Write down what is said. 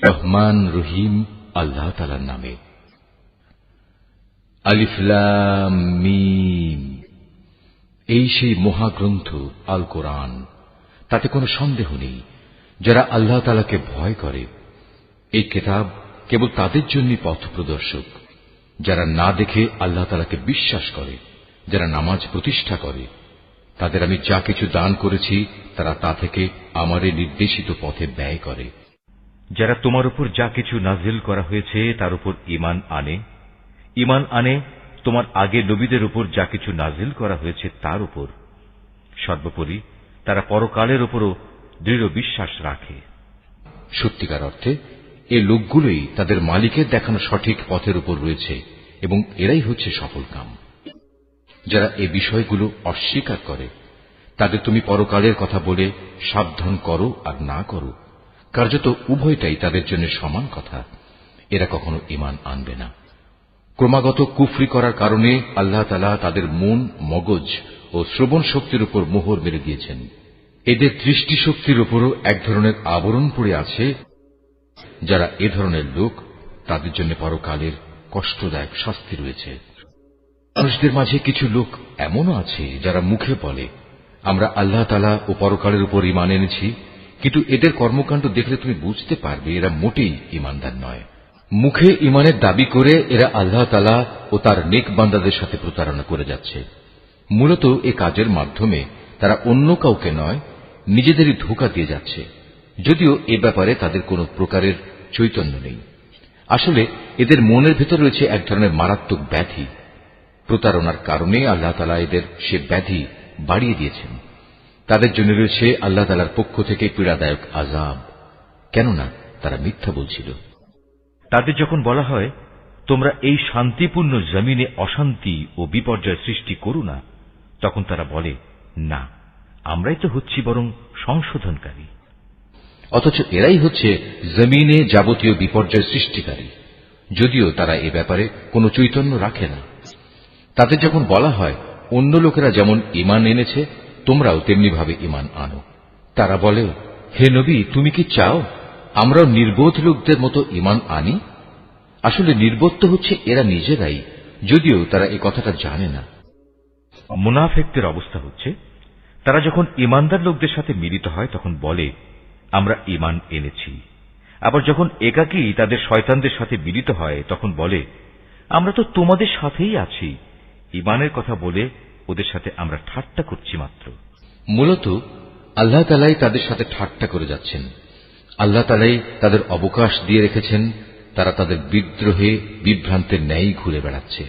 রহমান রহিম আল্লাহ তাআলার নামে। আলিফ লাম মিম। এই সেই মহাগ্রন্থ আল কোরআন, তাতে কোনো সন্দেহ নেই যারা আল্লাহ তাআলাকে ভয় করে। এই কিতাব কেবল তাদের জন্য পথ প্রদর্শক, যারা না দেখে আল্লাহ তাআলাকে বিশ্বাস করে, যারা নামাজ প্রতিষ্ঠা করে। তাদের আমি যা কিছু দান করেছি তারা তা থেকে আমারে নির্দেশিত পথে ব্যয় করে। যারা তোমার উপর যা কিছু নাজিল করা হয়েছে তার উপর ঈমান আনে তোমার আগে নবীদের উপর যা কিছু নাজিল করা হয়েছে তার উপর। সর্বোপরি তারা পরকালের উপরও দৃঢ় বিশ্বাস রাখে। সত্যিকার অর্থে এই লোকগুলোই তাদের মালিকের দেখানো সঠিক পথের উপর রয়েছে এবং এরাই হচ্ছে সফলকাম। যারা এই বিষয়গুলো অস্বীকার করে তাদের তুমি পরকালের কথা বলে সাবধান করো আর না করো, কার্যত উভয়টাই তাদের জন্য সমান কথা। এরা কখনো ঈমান আনবে না। ক্রমাগত কুফরি করার কারণে আল্লাহ তাআলা তাদের মন, মগজ ও শ্রবণ শক্তির উপর মোহর মেরে দিয়েছেন। এদের দৃষ্টিশক্তির উপরও এক ধরনের আবরণ পড়ে আছে। যারা এ ধরনের লোক তাদের জন্য পরকালের কষ্টদায়ক শাস্তি রয়েছে। মানুষদের মাঝে কিছু লোক এমনও আছে যারা মুখে বলে আমরা আল্লাহ তাআলা ও পরকালের উপর ঈমান এনেছি, কিন্তু এদের কর্মকাণ্ড দেখলে তুমি বুঝতে পারবে এরা মোটেই ঈমানদার নয়। মুখে ঈমানের দাবি করে এরা আল্লাহ তাআলা ও তার নেক বান্দাদের সাথে প্রতারণা করে যাচ্ছে। মূলত এ কাজের মাধ্যমে তারা অন্য কাউকে নয়, নিজেদেরই ধোঁকা দিয়ে যাচ্ছে, যদিও এ ব্যাপারে তাদের কোনো প্রকারের চৈতন্য নেই। আসলে এদের মনের ভেতর রয়েছে এক ধরনের মারাত্মক ব্যাধি। প্রতারণার কারণে আল্লাহ তাআলা এদের সে ব্যাধি বাড়িয়ে দিয়েছেন। তাদের জন্য রয়েছে আল্লাহ তাআলার পক্ষ থেকে পীড়াদায়ক আযাব, কেননা তারা মিথ্যা বলছিল। তাদের যখন বলা হয় তোমরা এই শান্তিপূর্ণ জমিনে অশান্তি ও বিপর্যয় সৃষ্টি করো না, তখন তারা বলে না, আমরাই তো হচ্ছি বরং সংশোধনকারী। অথচ এরাই হচ্ছে জমিনে যাবতীয় বিপর্যয় সৃষ্টিকারী, যদিও তারা এ ব্যাপারে কোনো চৈতন্য রাখে না। তাদের যখন বলা হয় অন্য লোকেরা যেমন ঈমান এনেছে তোমরাও তেমনি ভাবে ঈমান আনো, তারা বলে হে নবী, তুমি কি চাও আমরাও নির্বোধ লোকদের মতো ঈমান আনি? আসলে নির্বোধ তো হচ্ছে এরা নিজেরাই, যদিও তারা এই কথাটা জানে না। মুনাফিকদের অবস্থা হচ্ছে তারা যখন ঈমানদার লোকদের সাথে মিলিত হয় তখন বলে আমরা ঈমান এনেছি, আবার যখন একাকী তাদের শয়তানদের সাথে মিলিত হয় তখন বলে আমরা তো তোমাদের সাথেই আছি। ঈমানের কথা বলে ওদের সাথে আমরা ঠাট্টা করছি মাত্র। মূলত আল্লাহ তাআলাই তাদের সাথে ঠাট্টা করে যাচ্ছেন। আল্লাহ তাআলাই তাদের অবকাশ দিয়ে রেখেছেন, তারা তাদের বিদ্রোহে বিভ্রান্তের ন্যায় ঘুরে বেড়াচ্ছে।